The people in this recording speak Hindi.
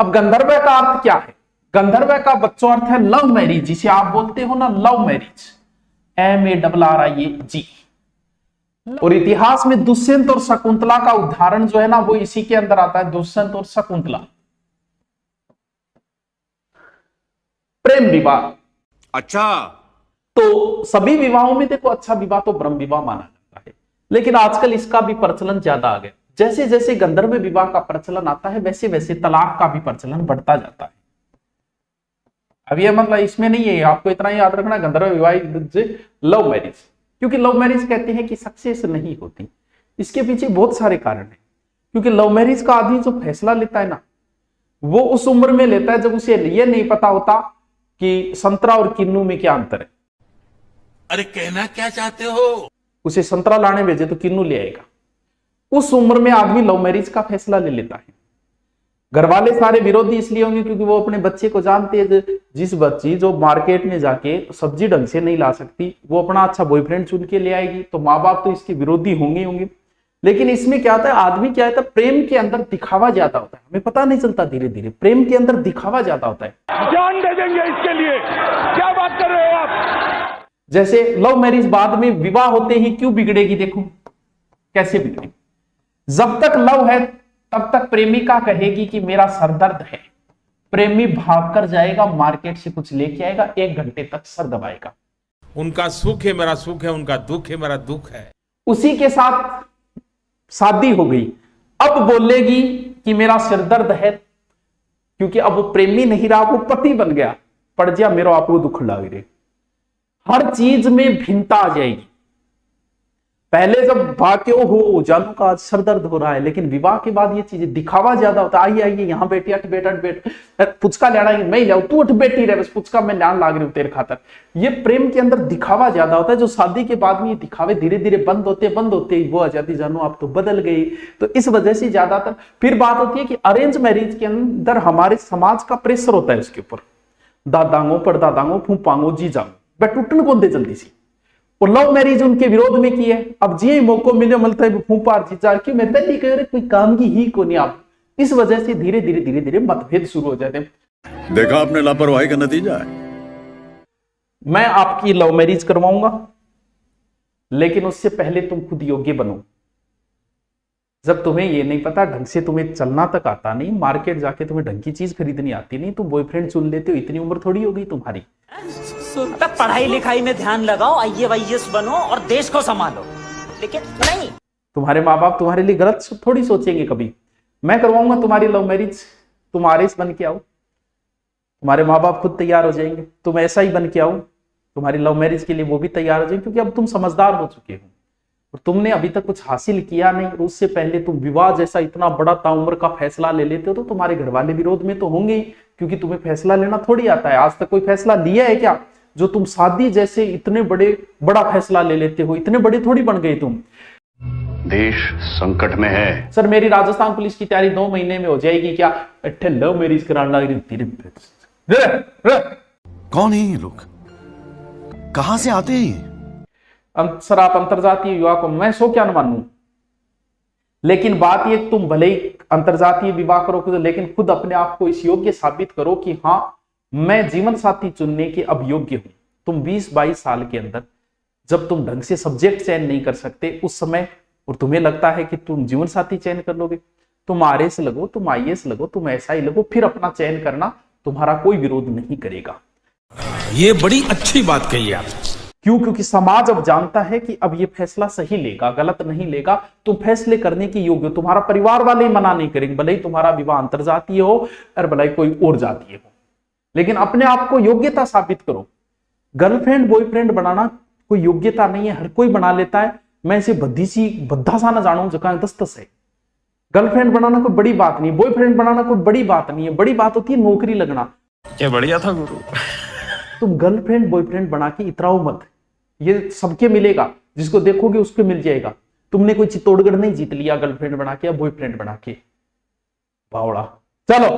अब गंधर्व का अर्थ क्या है? गंधर्व का बच्चों अर्थ है लव मैरिज, जिसे आप बोलते हो ना लव मैरिज, MARRIAG। और इतिहास में दुष्यंत और शकुंतला का उदाहरण जो है ना वो इसी के अंदर आता है, दुष्यंत और शकुंतला। प्रेम विवाह। अच्छा, तो सभी विवाहों में देखो अच्छा विवाह तो ब्रह्म विवाह माना जाता है, लेकिन आजकल इसका भी प्रचलन ज्यादा आ गया। जैसे जैसे गंधर्व विवाह का प्रचलन आता है वैसे वैसे तलाक का भी प्रचलन बढ़ता जाता है। अब ये मतलब इसमें नहीं है, आपको इतना याद रखना गंधर्व विवाह लव मैरिज, क्योंकि लव मैरिज कहते हैं कि सक्सेस नहीं होती, इसके पीछे बहुत सारे कारण हैं। क्योंकि लव मैरिज का आदमी जो फैसला लेता है ना वो उस उम्र में लेता है जब उसे ये नहीं पता होता कि संतरा और किन्नू में क्या अंतर है। अरे कहना क्या चाहते हो? उसे संतरा लाने भेजे तो किन्नू ले आएगा। उस उम्र में आदमी लव मैरिज का फैसला ले लेता है। घर वाले सारे विरोधी इसलिए होंगे क्योंकि वो अपने बच्चे को जानते हैं, जिस बच्ची जो मार्केट में जाके सब्जी ढंग से नहीं ला सकती वो अपना अच्छा बॉयफ्रेंड चुन के ले आएगी, तो माँ बाप तो इसके विरोधी होंगे होंगे। लेकिन इसमें क्या होता है, आदमी क्या होता है, प्रेम के अंदर दिखावा ज्यादा होता है, हमें पता नहीं चलता, धीरे धीरे प्रेम के अंदर दिखावा ज्यादा होता है। जान दे देंगे इसके लिए, क्या बात कर रहे हो आप? जैसे लव मैरिज बाद में विवाह होते ही क्यों बिगड़ेगी, देखो कैसे बिगड़ेगी। जब तक लव है तब तक प्रेमिका कहेगी कि मेरा सरदर्द है, प्रेमी भाग कर जाएगा मार्केट से कुछ लेके आएगा, 1 घंटे तक सर दबाएगा। उनका सुख है मेरा सुख है, उनका दुख है मेरा दुख है। उसी के साथ शादी हो गई, अब बोलेगी कि मेरा सिरदर्द है, क्योंकि अब वो प्रेमी नहीं रहा, वो पति बन गया, पड़ जा मेरा आपको दुख लग रहे। हर चीज में भिन्नता आ जाएगी। पहले जब भाग्यो हो जानू का सर दर्द हो रहा है, लेकिन विवाह के बाद ये चीजें दिखावा ज्यादा होता है। आइए आइए यहाँ बैठी, अठ बैठ अठ बैठ, पुचका लेना मैं ही लाऊ, तू अठ बैठी रहे, बस पुचका मैं लान लाग रही हूँ तेरे खातर। ये प्रेम के अंदर दिखावा ज्यादा होता है, जो शादी के बाद में ये दिखावे धीरे धीरे बंद होते वो आ जाती, जानू आप तो बदल गई। तो इस वजह से ज्यादातर फिर बात होती है कि अरेंज मैरिज के अंदर हमारे समाज का प्रेशर होता है उसके ऊपर, दादांगो परदादांगो फूफांगो जीजांगो, वह टूटन को दे जल्दी सी। और लव मैरिज उनके विरोध में की है। अब जी मौको मिले मिलता है फूफार जीजा की मैं पहले कह रहे कोई काम की ही को नहीं। आप इस वजह से धीरे धीरे धीरे धीरे मतभेद शुरू हो जाते हैं। देखा आपने लापरवाही का नतीजा है। मैं आपकी लव मैरिज करवाऊंगा, लेकिन उससे पहले तुम खुद योग्य बनो। जब तुम्हें ये नहीं पता ढंग से, तुम्हें चलना तक आता नहीं, मार्केट जाके तुम्हें ढंग की चीज खरीदनी आती नहीं, तुम बॉयफ्रेंड चुन लेते हो, इतनी उम्र थोड़ी हो गई तुम्हारी। पढ़ाई लिखाई में ध्यान लगाओ, IAS बनो और देश को संभालो, लेकिन नहीं। तुम्हारे माँ बाप तुम्हारे लिए गलत थोड़ी सोचेंगे कभी। मैं करवाऊंगा तुम्हारी लव मैरिज, तुम आरएस बन के आओ, तुम्हारे माँ बाप खुद तैयार हो जाएंगे। तुम ऐसा ही बन के आओ, तुम्हारी लव मैरिज के लिए वो भी तैयार हो जाएंगे, क्योंकि अब तुम समझदार हो चुके हो और तुमने अभी तक कुछ हासिल किया नहीं। उससे पहले तुम विवाह जैसा इतना बड़ा ताउम्र का फैसला ले लेते हो तो तुम्हारे घर वाले विरोध में तो होंगे ही, क्योंकि तुम्हें फैसला लेना थोड़ी आता है। आज तक कोई फैसला लिया है क्या जो तुम शादी जैसे इतने बड़ा फैसला ले लेते हो? इतने बड़े थोड़ी बन गए तुम। देश संकट में है। सर मेरी राजस्थान पुलिस की तैयारी 2 महीने में हो जाएगी क्या? अट्ठे लव मैरिज कराने लग रही। कौन है ये लोग, कहां से आते हैं? सर आप अंतरजातीय विवाह को मैं सो क्या न मानूं, लेकिन बात ये तुम भले ही अंतरजातीय विवाह करो, लेकिन खुद अपने आप को इस योग्य साबित करो कि हाँ मैं जीवन साथी चुनने के अब योग्य हूं। तुम 20-22 साल के अंदर जब तुम ढंग से सब्जेक्ट चयन नहीं कर सकते उस समय, और तुम्हें लगता है कि तुम जीवन साथी चयन कर लोगे, तुम आरएस लगो, तुम IAS लगो, तुम SI लगो, फिर अपना चयन करना, तुम्हारा कोई विरोध नहीं करेगा। ये बड़ी अच्छी बात कही आप। क्यों? क्योंकि समाज अब जानता है कि अब ये फैसला सही लेगा, गलत नहीं लेगा। तुम फैसले करने के योग्य हो, तुम्हारा परिवार वाले ही मना नहीं करेंगे, भले ही तुम्हारा विवाह अंतरजातीय हो और भले ही कोई और जातीय हो, लेकिन अपने आप को योग्यता साबित करो। गर्लफ्रेंड बॉयफ्रेंड बनाना कोई योग्यता नहीं है, हर कोई बना लेता है। मैं इसे बद्धा सा ना जानू जगह 10 है। गर्लफ्रेंड बनाना कोई बड़ी बात नहीं, बॉयफ्रेंड बनाना कोई बड़ी बात नहीं है, बड़ी बात होती है नौकरी लगना। क्या बढ़िया था गुरु। तुम गर्लफ्रेंड बॉयफ्रेंड बना के इतराओ मत, ये सबके मिलेगा, जिसको देखोगे उसको मिल जाएगा। तुमने कोई चित्तौड़गढ़ नहीं जीत लिया गर्लफ्रेंड बना के या बॉयफ्रेंड बना के, बावड़ा। चलो